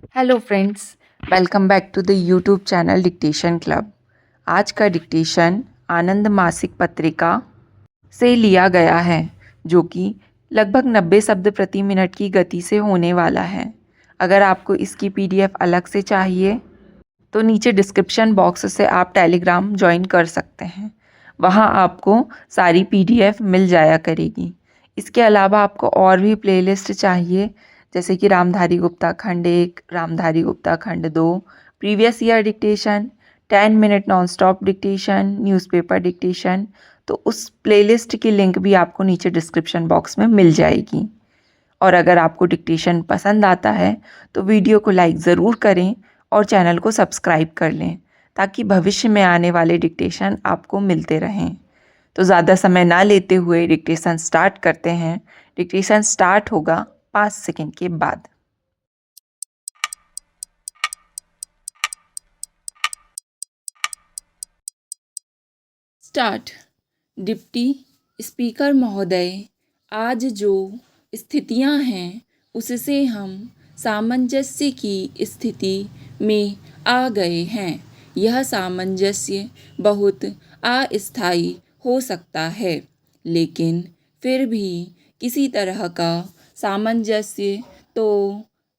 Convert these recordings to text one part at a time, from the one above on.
Hello friends, welcome back to the YouTube channel dictation club. आज का dictation आनंद मासिक पत्रिका से लिया गया है, जो कि लगभग 90 शब्द प्रति मिनट की गति से होने वाला है। अगर आपको इसकी पीडीएफ अलग से चाहिए तो नीचे डिस्क्रिप्शन बॉक्स से आप टेलीग्राम ज्वाइन कर सकते हैं। वहाँ आपको सारी पीडीएफ मिल जाया करेगी। इसके अलावा आपको और भी प्लेलिस्ट चाहिए, जैसे कि रामधारी गुप्ता खंड 1, रामधारी गुप्ता खंड 2, previous year dictation, 10 minute non stop dictation, newspaper dictation, तो उस प्लेलिस्ट की लिंक भी आपको नीचे डिस्क्रिप्शन बॉक्स में मिल जाएगी। और अगर आपको डिक्टेशन पसंद आता है तो वीडियो को लाइक ज़रूर करें और चैनल को सब्सक्राइब कर लें, ताकि भविष्य में आने वाले डिक्टेशन आपको मिलते रहें। तो ज़्यादा समय ना लेते हुए डिक्टेशन स्टार्ट करते हैं। डिक्टेशन स्टार्ट होगा 5 सेकंड के बाद। स्टार्ट। डिप्टी स्पीकर महोदय, आज जो स्थितियां हैं उससे हम सामंजस्य की स्थिति में आ गए हैं। यह सामंजस्य बहुत अस्थायी हो सकता है, लेकिन फिर भी किसी तरह का सामंजस्य तो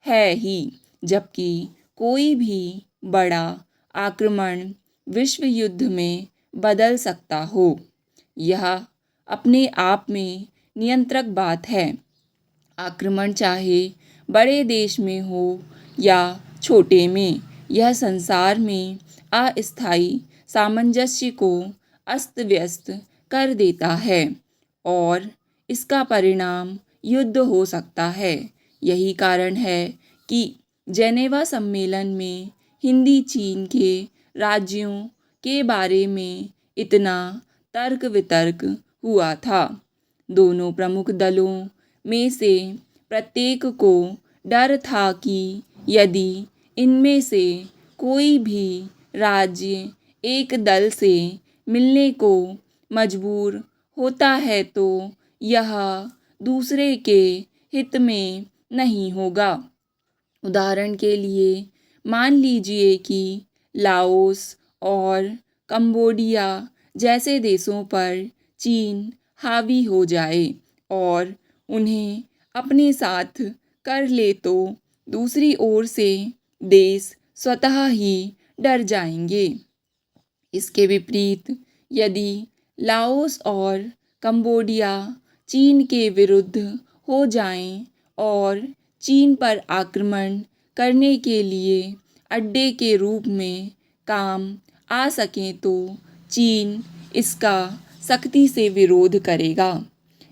है ही। जबकि कोई भी बड़ा आक्रमण विश्व युद्ध में बदल सकता हो, यह अपने आप में नियंत्रक बात है। आक्रमण चाहे बड़े देश में हो या छोटे में, यह संसार में अस्थायी सामंजस्य को अस्त व्यस्त कर देता है और इसका परिणाम युद्ध हो सकता है। यही कारण है कि जेनेवा सम्मेलन में हिंदी चीन के राज्यों के बारे में इतना तर्क वितर्क हुआ था। दोनों प्रमुख दलों में से प्रत्येक को डर था कि यदि इनमें से कोई भी राज्य एक दल से मिलने को मजबूर होता है तो यह दूसरे के हित में नहीं होगा। उदाहरण के लिए मान लीजिए कि लाओस और कंबोडिया जैसे देशों पर चीन हावी हो जाए और उन्हें अपने साथ कर ले, तो दूसरी ओर से देश स्वतः ही डर जाएंगे। इसके विपरीत यदि लाओस और कंबोडिया चीन के विरुद्ध हो जाएं और चीन पर आक्रमण करने के लिए अड्डे के रूप में काम आ सकें, तो चीन इसका सख्ती से विरोध करेगा।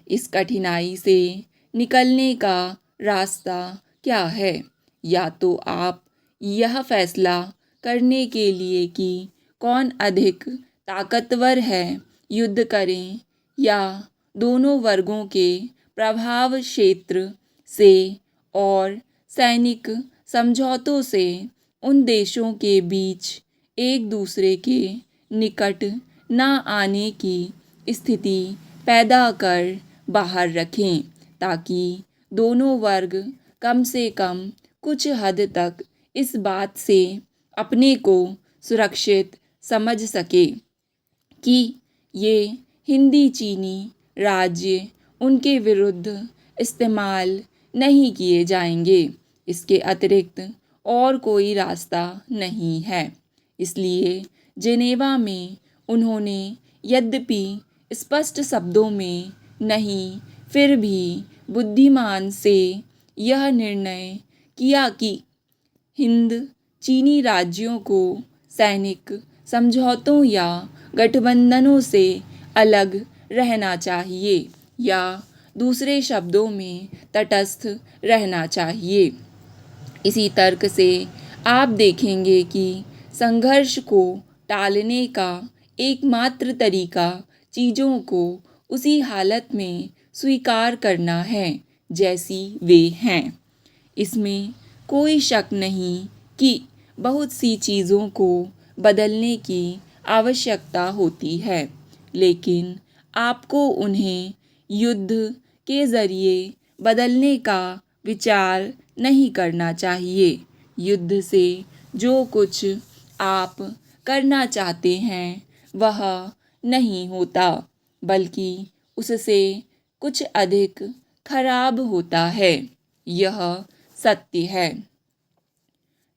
इस कठिनाई से निकलने का रास्ता क्या है? या तो आप यह फैसला करने के लिए कि कौन अधिक ताकतवर है, युद्ध करें, या दोनों वर्गों के प्रभाव क्षेत्र से और सैनिक समझौतों से उन देशों के बीच एक दूसरे के निकट न आने की स्थिति पैदा कर बाहर रखें, ताकि दोनों वर्ग कम से कम कुछ हद तक इस बात से अपने को सुरक्षित समझ सके कि ये हिंदी चीनी राज्य उनके विरुद्ध इस्तेमाल नहीं किए जाएंगे। इसके अतिरिक्त और कोई रास्ता नहीं है। इसलिए जेनेवा में उन्होंने यद्यपि स्पष्ट शब्दों में नहीं, फिर भी बुद्धिमान से यह निर्णय किया कि हिंद चीनी राज्यों को सैनिक समझौतों या गठबंधनों से अलग रहना चाहिए, या दूसरे शब्दों में तटस्थ रहना चाहिए। इसी तर्क से आप देखेंगे कि संघर्ष को टालने का एकमात्र तरीका चीज़ों को उसी हालत में स्वीकार करना है जैसी वे हैं। इसमें कोई शक नहीं कि बहुत सी चीज़ों को बदलने की आवश्यकता होती है, लेकिन आपको उन्हें युद्ध के ज़रिए बदलने का विचार नहीं करना चाहिए, युद्ध से जो कुछ आप करना चाहते हैं वह नहीं होता, बल्कि उससे कुछ अधिक खराब होता है। यह सत्य है।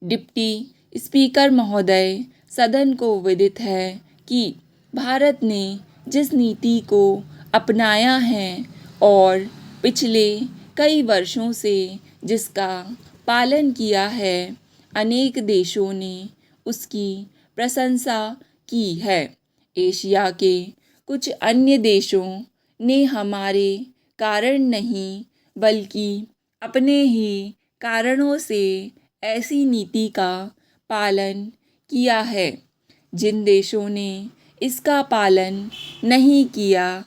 डिप्टी स्पीकर महोदय, सदन को विदित है कि भारत ने जिस नीति को अपनाया है और पिछले कई वर्षों से जिसका पालन किया है, अनेक देशों ने उसकी प्रशंसा की है। एशिया के कुछ अन्य देशों ने हमारे कारण नहीं बल्कि अपने ही कारणों से ऐसी नीति का पालन किया है। जिन देशों ने इसका पालन नहीं किया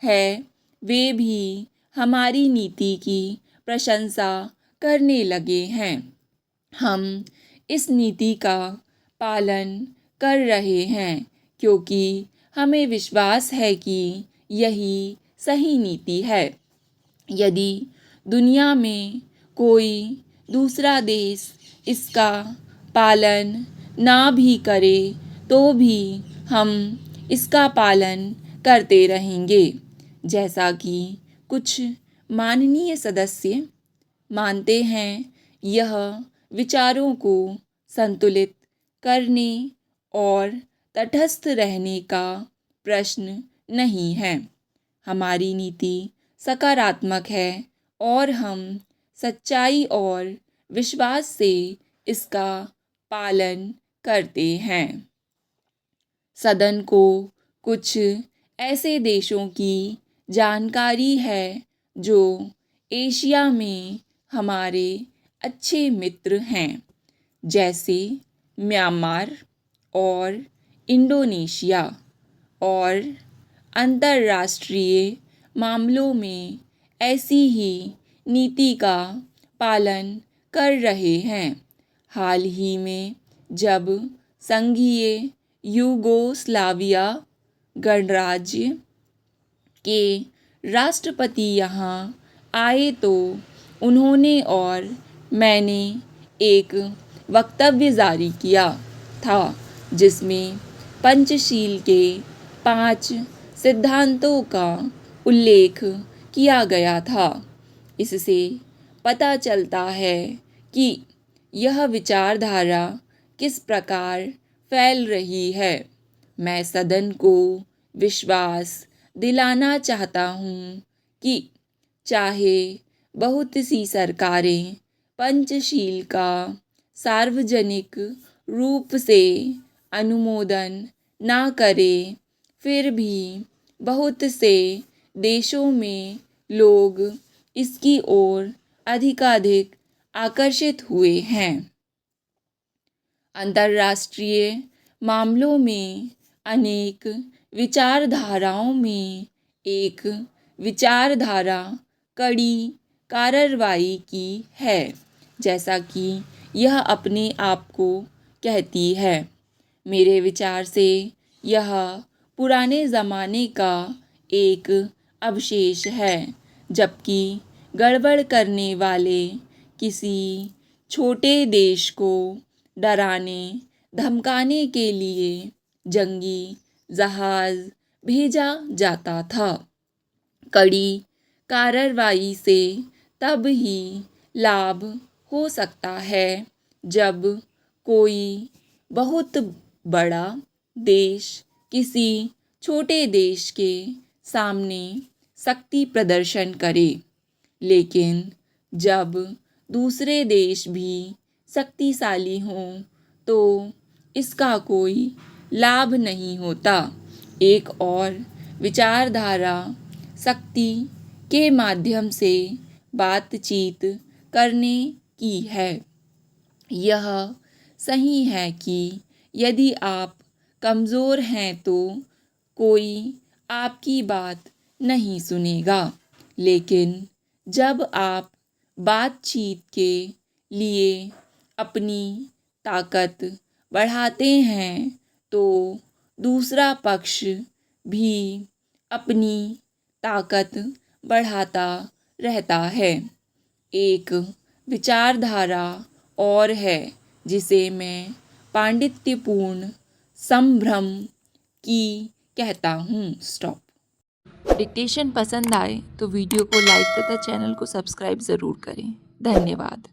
है वे भी हमारी नीति की प्रशंसा करने लगे हैं। हम इस नीति का पालन कर रहे हैं क्योंकि हमें विश्वास है कि यही सही नीति है। यदि दुनिया में कोई दूसरा देश इसका पालन ना भी करे तो भी हम इसका पालन करते रहेंगे। जैसा कि कुछ माननीय सदस्य मानते हैं, यह विचारों को संतुलित करने और तटस्थ रहने का प्रश्न नहीं है। हमारी नीति सकारात्मक है और हम सच्चाई और विश्वास से इसका पालन करते हैं। सदन को कुछ ऐसे देशों की जानकारी है जो एशिया में हमारे अच्छे मित्र हैं, जैसे म्यांमार और इंडोनेशिया, और अंतर्राष्ट्रीय मामलों में ऐसी ही नीति का पालन कर रहे हैं। हाल ही में जब संघीय यूगोस्लाविया गणराज्य के राष्ट्रपति यहाँ आए तो उन्होंने और मैंने एक वक्तव्य जारी किया था जिसमें पंचशील के 5 सिद्धांतों का उल्लेख किया गया था। इससे पता चलता है कि यह विचारधारा किस प्रकार फैल रही है। मैं सदन को विश्वास दिलाना चाहता हूँ कि चाहे बहुत सी सरकारें पंचशील का सार्वजनिक रूप से अनुमोदन ना करें, फिर भी बहुत से देशों में लोग इसकी ओर अधिकाधिक आकर्षित हुए हैं। अंतर्राष्ट्रीय मामलों में अनेक विचारधाराओं में एक विचारधारा कड़ी कार्रवाई की है, जैसा कि यह अपने आप को कहती है। मेरे विचार से यह पुराने ज़माने का एक अवशेष है, जबकि गड़बड़ करने वाले किसी छोटे देश को डराने धमकाने के लिए जंगी जहाज़ भेजा जाता था। कड़ी कार्रवाई से तब ही लाभ हो सकता है जब कोई बहुत बड़ा देश किसी छोटे देश के सामने शक्ति प्रदर्शन करे, लेकिन जब दूसरे देश भी शक्तिशाली हों तो इसका कोई लाभ नहीं होता। एक और विचारधारा शक्ति के माध्यम से बातचीत करने की है। यह सही है कि यदि आप कमज़ोर हैं तो कोई आपकी बात नहीं सुनेगा, लेकिन जब आप बातचीत के लिए अपनी ताकत बढ़ाते हैं तो दूसरा पक्ष भी अपनी ताकत बढ़ाता रहता है। एक विचारधारा और है जिसे मैं पांडित्यपूर्ण संभ्रम की कहता हूँ। स्टॉप। डिक्टेशन पसंद आए तो वीडियो को लाइक तथा चैनल को सब्सक्राइब ज़रूर करें। धन्यवाद।